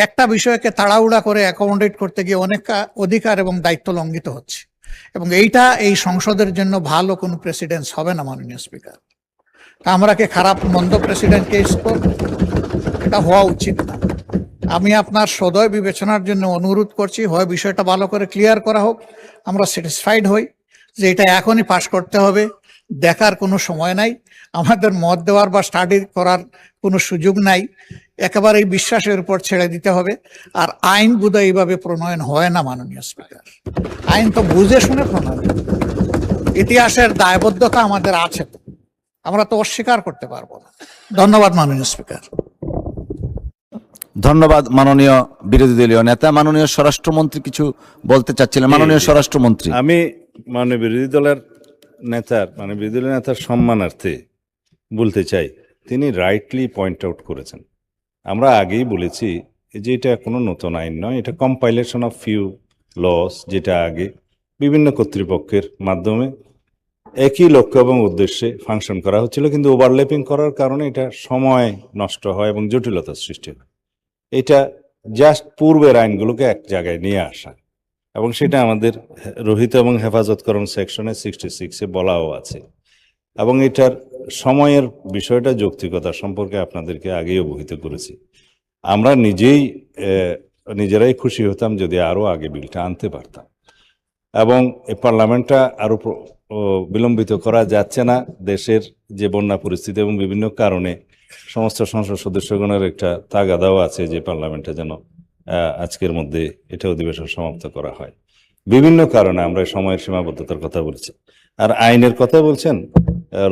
একটা বিষয়কে তাড়াহুড়া করে অ্যাকোমোডেট করতে গিয়ে অনেক অধিকার এবং দায়িত্ব লঙ্ঘিত হচ্ছে, এবং এইটা এই সংসদের জন্য ভালো কোনো প্রেসিডেন্স হবে না মাননীয় স্পিকার। আমরা কি খারাপ মন্দ প্রেসিডেন্ট কেস করব? এটা হওয়া উচিত না। আমি আপনার সদয় বিবেচনার জন্য অনুরোধ করছি, হয় বিষয়টা ভালো করে ক্লিয়ার করা হোক, আমরা স্যাটিসফাইড হই যে এটা এখনই পাশ করতে হবে, দেখার কোনো সময় নাই, আমাদের মত দেওয়ার বা স্টাডি করার কোনো সুযোগ নাই, একেবারে এই বিশ্বাসের উপর ছেড়ে দিতে হবে। আর আইন বোধহয় এইভাবে প্রণয়ন হয় না মাননীয় স্পিকার, আইন তো বুঝে শুনে প্রণয়ন, ইতিহাসের দায়বদ্ধতা আমাদের আছে, আমরা তো অস্বীকার করতে পারবো না। ধন্যবাদ মাননীয় স্পিকার। ধন্যবাদ মাননীয় বিরোধী দলীয় নেতা। মাননীয় স্বরাষ্ট্রমন্ত্রী কিছু বলতে চাচ্ছিলেন। মাননীয় স্বরাষ্ট্রমন্ত্রী। আমি মাননীয় বিরোধী দলের নেতার সম্মানার্থে বলতে চাই, তিনি রাইটলি পয়েন্ট আউট করেছেন। আমরা আগেই বলেছি যে এটা কোনো নতুন আইন নয়, এটা কম্পাইলেশন অফ ফিউ লস, যেটা আগে বিভিন্ন কর্তৃপক্ষের মাধ্যমে একই লক্ষ্য এবং উদ্দেশ্যে ফাংশন করা হচ্ছিল, কিন্তু ওভারল্যাপিং করার কারণে এটা সময় নষ্ট হয় এবং জটিলতার সৃষ্টি হয়। এটা জাস্ট পূর্বের আইনগুলোকে এক জায়গায় নিয়ে আসা, এবং সেটা আমাদের রহিত এবং হেফাজতকরণ সেকশনে 66-এ বলাও আছে। এবং এটার সময়ের বিষয়টা, যৌক্তিকতা সম্পর্কে আপনাদেরকে আগেই অবহিত করেছি। আমরা নিজেরাই খুশি হতাম যদি আরও আগে বিলটা আনতে পারতাম, এবং এই পার্লামেন্টটা আরও বিলম্বিত করা যাচ্ছে না। দেশের যে বন্যা পরিস্থিতি এবং বিভিন্ন কারণে সমস্ত সংসদ সদস্যগণের একটা তাগাদাও আছে যে পার্লামেন্টে যেন আজকের মধ্যে এটা অধিবেশন সমাপ্ত করা হয়। বিভিন্ন কারণে আমরা সময়ের সীমাবদ্ধতার কথা বলছি। আর আইনের কথা বলছেন,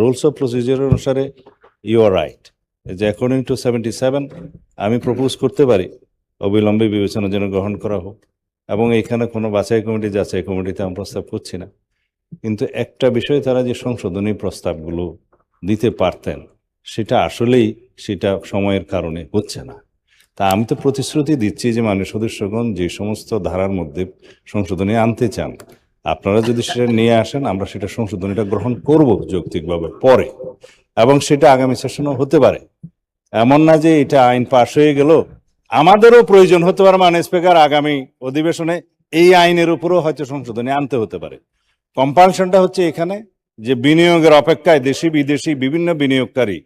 রুলস অফ প্রসিজিওর অনুসারে ইউ আর রাইট, যে অ্যাকর্ডিং টু 77 আমি প্রপোজ করতে পারি অবিলম্বে বিবেচনার জন্য গ্রহণ করা হোক, এবং এখানে কোনো যাচাই কমিটিতে আমি প্রস্তাব করছি না। কিন্তু একটা বিষয়, তারা যে সংশোধনী প্রস্তাবগুলো দিতে পারতেন সেটা সময়ের কারণে হচ্ছে না। তা আমি তো প্রতিশ্রুতি দিচ্ছি যে মাননীয় সদস্যগণ যে সমস্ত ধারার মধ্যে সংশোধনী আনতে চান, আপনারা যদি সেটা নিয়ে আসেন, আমরা সেটা সংশোধনীটা গ্রহণ করব যৌক্তিকভাবে পরে, এবং সেটা আগামী সেশনও হতে পারে। এমন না যে এটা আইন পাশ হয়ে গেল, আমাদেরও প্রয়োজন হতে পারে মাননীয় স্পিকার আগামী অধিবেশনে এই আইনের উপরও হয়তো সংশোধনী আনতে হতে পারে। কম্পালশনটা হচ্ছে এখানে যে বিনিয়োগের অপেক্ষায় দেশি বিদেশি বিভিন্ন বিনিয়োগকারী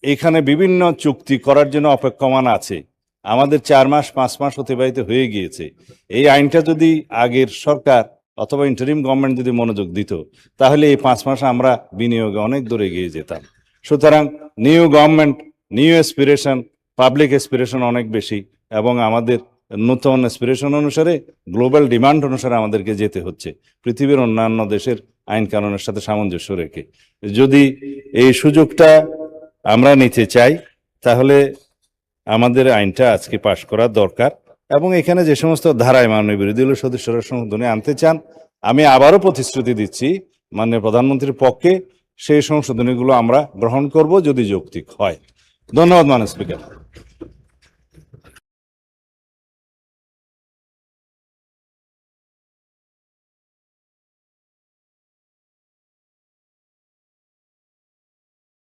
এখানে বিভিন্ন চুক্তি করার জন্য অপেক্ষমান আছে। আমাদের 4 মাস 5 মাস অতিবাহিত হয়ে গিয়েছে। এই আইনটা যদি আগের সরকার অথবা ইন্টারিম গভর্নমেন্ট যদি মনোযোগ দিত, তাহলে এই 5 মাস আমরা বিনিয়োগে অনেক দূরে এগিয়ে যেতাম। সুতরাং new government, new aspiration, public aspiration অনেক বেশি, এবং আমাদের নতুন এসপিরেশন অনুসারে, গ্লোবাল ডিমান্ড অনুসারে আমাদেরকে যেতে হচ্ছে, পৃথিবীর অন্যান্য দেশের আইন কানুনের সাথে সামঞ্জস্য রেখে। যদি এই সুযোগটা আমরা নিতে চাই, তাহলে আমাদের আইনটা আজকে পাশ করা দরকার। এবং এখানে যে সমস্ত ধারায় মাননীয় বিরোধী দলীয় সদস্যরা সংশোধনী আনতে চান, আমি আবারও প্রতিশ্রুতি দিচ্ছি মাননীয় প্রধানমন্ত্রীর পক্ষে সেই সংশোধনীগুলো আমরা গ্রহণ করব যদি যৌক্তিক হয়। ধন্যবাদ মাননীয় স্পিকার।